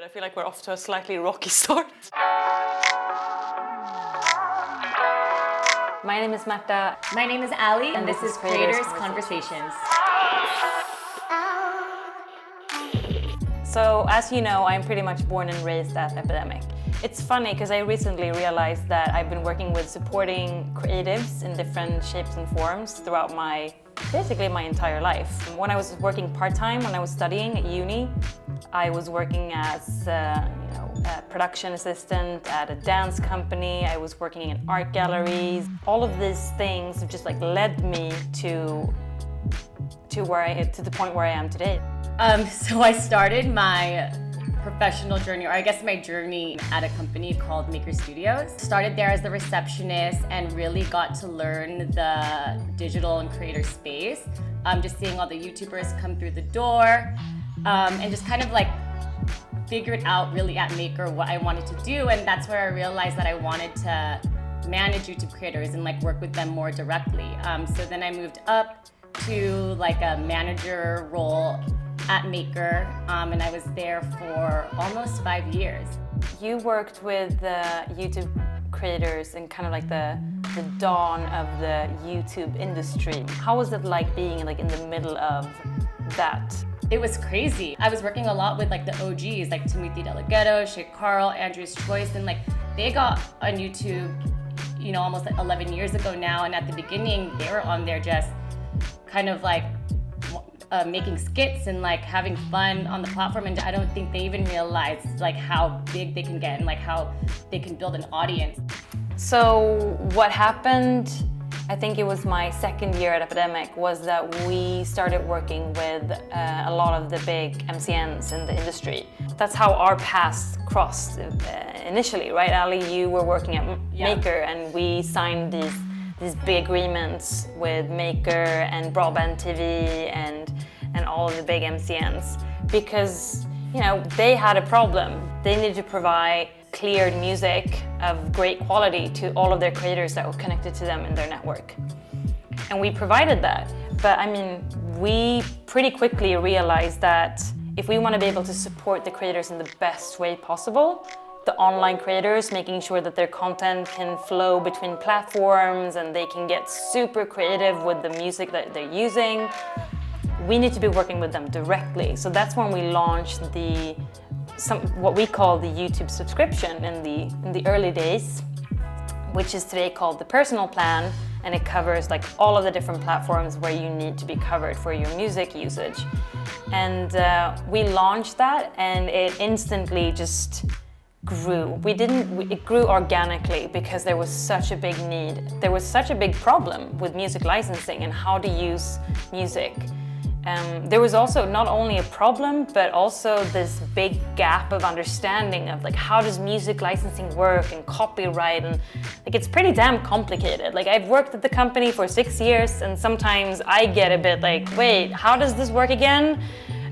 I feel like we're off to a slightly rocky start. My name is Märta. My name is Allie, and this is Creators Conversations. So, as you know, I'm pretty much born and raised at Epidemic. It's funny because I recently realized that I've been working with supporting creatives in different shapes and forms throughout basically my entire life. When I was working part-time, when I was studying at uni, I was working as a production assistant at a dance company. I was working in art galleries. All of these things have just led me to the point where I am today. So I started my professional journey, or I guess my journey, at a company called Maker Studios. Started there as the receptionist and really got to learn the digital and creator space. Just seeing all the YouTubers come through the door, and just kind of figured out really at Maker what I wanted to do, and that's where I realized that I wanted to manage YouTube creators and work with them more directly. So then I moved up to a manager role at Maker, and I was there for almost 5 years. You worked with YouTube creators in kind of the dawn of the YouTube industry. How was it being in the middle of that? It was crazy. I was working a lot with the OGs, Timothy Delgado, Shay Carl, Andrew's Choice, and they got on YouTube, almost 11 years ago now. And at the beginning, they were on there just kind of making skits and having fun on the platform. And I don't think they even realized how big they can get and how they can build an audience. So what happened, I think it was my second year at Epidemic, was that we started working with a lot of the big MCNs in the industry. That's how our paths crossed initially, right, Ali? You were working at Maker, and we signed these big agreements with Maker and Broadband TV and all of the big MCNs because they had a problem. They needed to provide cleared music of great quality to all of their creators that were connected to them in their network. And we provided that. But we pretty quickly realized that if we want to be able to support the creators in the best way possible, the online creators, making sure that their content can flow between platforms and they can get super creative with the music that they're using, we need to be working with them directly. So that's when we launched what we call the YouTube subscription in the early days, which is today called the personal plan, and it covers all of the different platforms where you need to be covered for your music usage. And we launched that, and it instantly just grew. It grew organically because there was such a big need. There was such a big problem with music licensing and how to use music. There was also not only a problem, but also this big gap of understanding of how does music licensing work and copyright, and it's pretty damn complicated. I've worked at the company for 6 years, and sometimes I get a bit wait, how does this work again?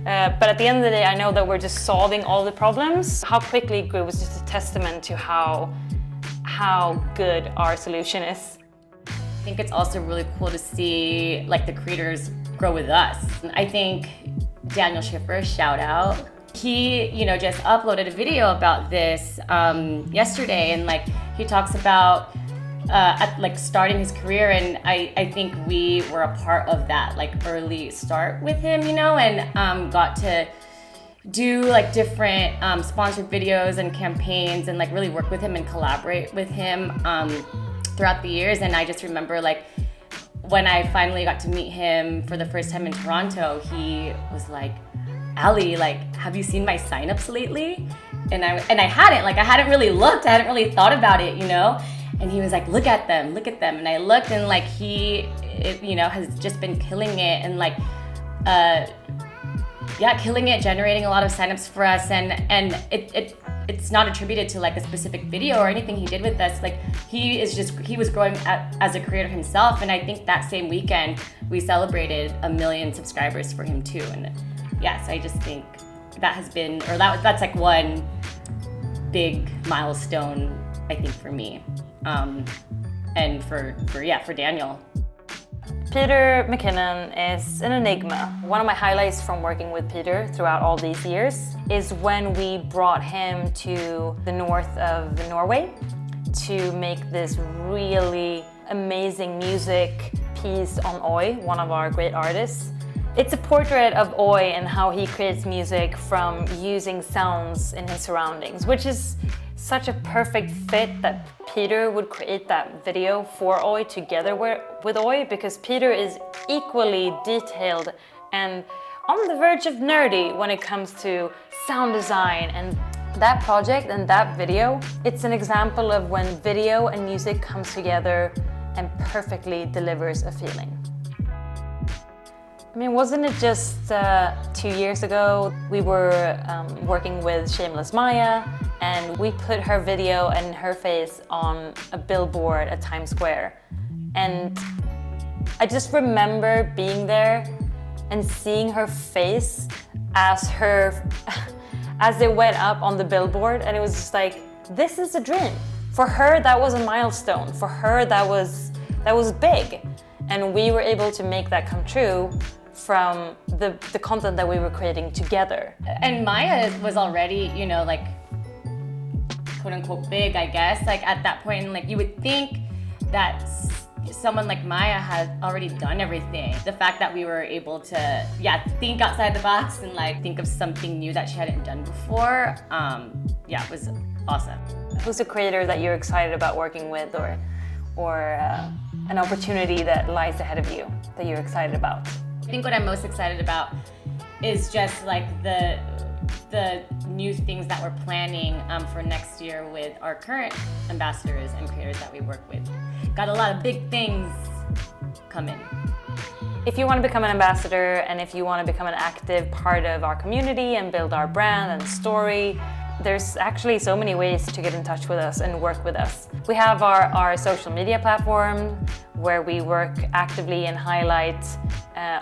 But at the end of the day, I know that we're just solving all the problems. How quickly it grew was just a testament to how good our solution is. I think it's also really cool to see the creators grow with us. I think Daniel Schiffer, shout out. He, just uploaded a video about this yesterday, and he talks about starting his career, and I think we were a part of that early start with him, and got to do different sponsored videos and campaigns and really work with him and collaborate with him throughout the years. And I just remember when I finally got to meet him for the first time in Toronto, he was like, Allie, have you seen my signups lately? And I hadn't really looked, I hadn't really thought about it, And he was like, look at them. And I looked, and he has just been killing it, and killing it, generating a lot of signups for us, and it's not attributed to a specific video or anything he did with us. He was growing as a creator himself, and I think that same weekend we celebrated 1 million subscribers for him too. And yes, I just think that has been, or that's one big milestone, I think, for me, and for Daniel. Peter McKinnon is an enigma. One of my highlights from working with Peter throughout all these years is when we brought him to the north of Norway to make this really amazing music piece on Oi, one of our great artists. It's a portrait of Oi and how he creates music from using sounds in his surroundings, which is such a perfect fit that Peter would create that video for Oi together with Oi, because Peter is equally detailed and on the verge of nerdy when it comes to sound design. And that project and that video, it's an example of when video and music comes together and perfectly delivers a feeling. I mean, wasn't it just 2 years ago we were working with Shameless Maya, and we put her video and her face on a billboard at Times Square. And I just remember being there and seeing her face as it went up on the billboard, and it was just like, this is a dream. For her, that was a milestone. For her, that was big. And we were able to make that come true from the content that we were creating together. And Maya was already, you know, like, quote unquote big, I guess. Like at that point, and like you would think that someone like Maya had already done everything. The fact that we were able to, think outside the box and like think of something new that she hadn't done before, it was awesome. Who's a creator that you're excited about working with, or an opportunity that lies ahead of you that you're excited about? I think what I'm most excited about is just like the new things that we're planning for next year with our current ambassadors and creators that we work with. Got a lot of big things coming. If you want to become an ambassador and if you want to become an active part of our community and build our brand and story, there's actually so many ways to get in touch with us and work with us. We have our social media platform where we work actively and highlight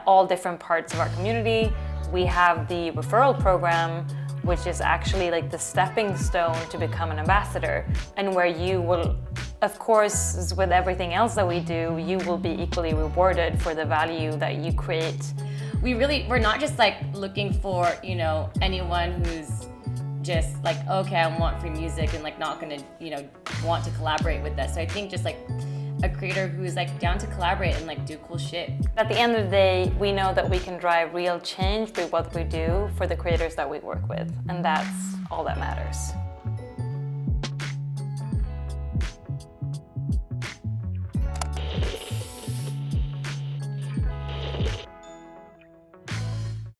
all different parts of our community. We have the referral program, which is actually like the stepping stone to become an ambassador, and where you will, of course, as with everything else that we do, you will be equally rewarded for the value that you create. We're not just like looking for, you know, anyone who's just like, okay, I want free music and like not gonna, you know, want to collaborate with us. So I think just like a creator who's like down to collaborate and like do cool shit. At the end of the day, we know that we can drive real change with what we do for the creators that we work with, and that's all that matters.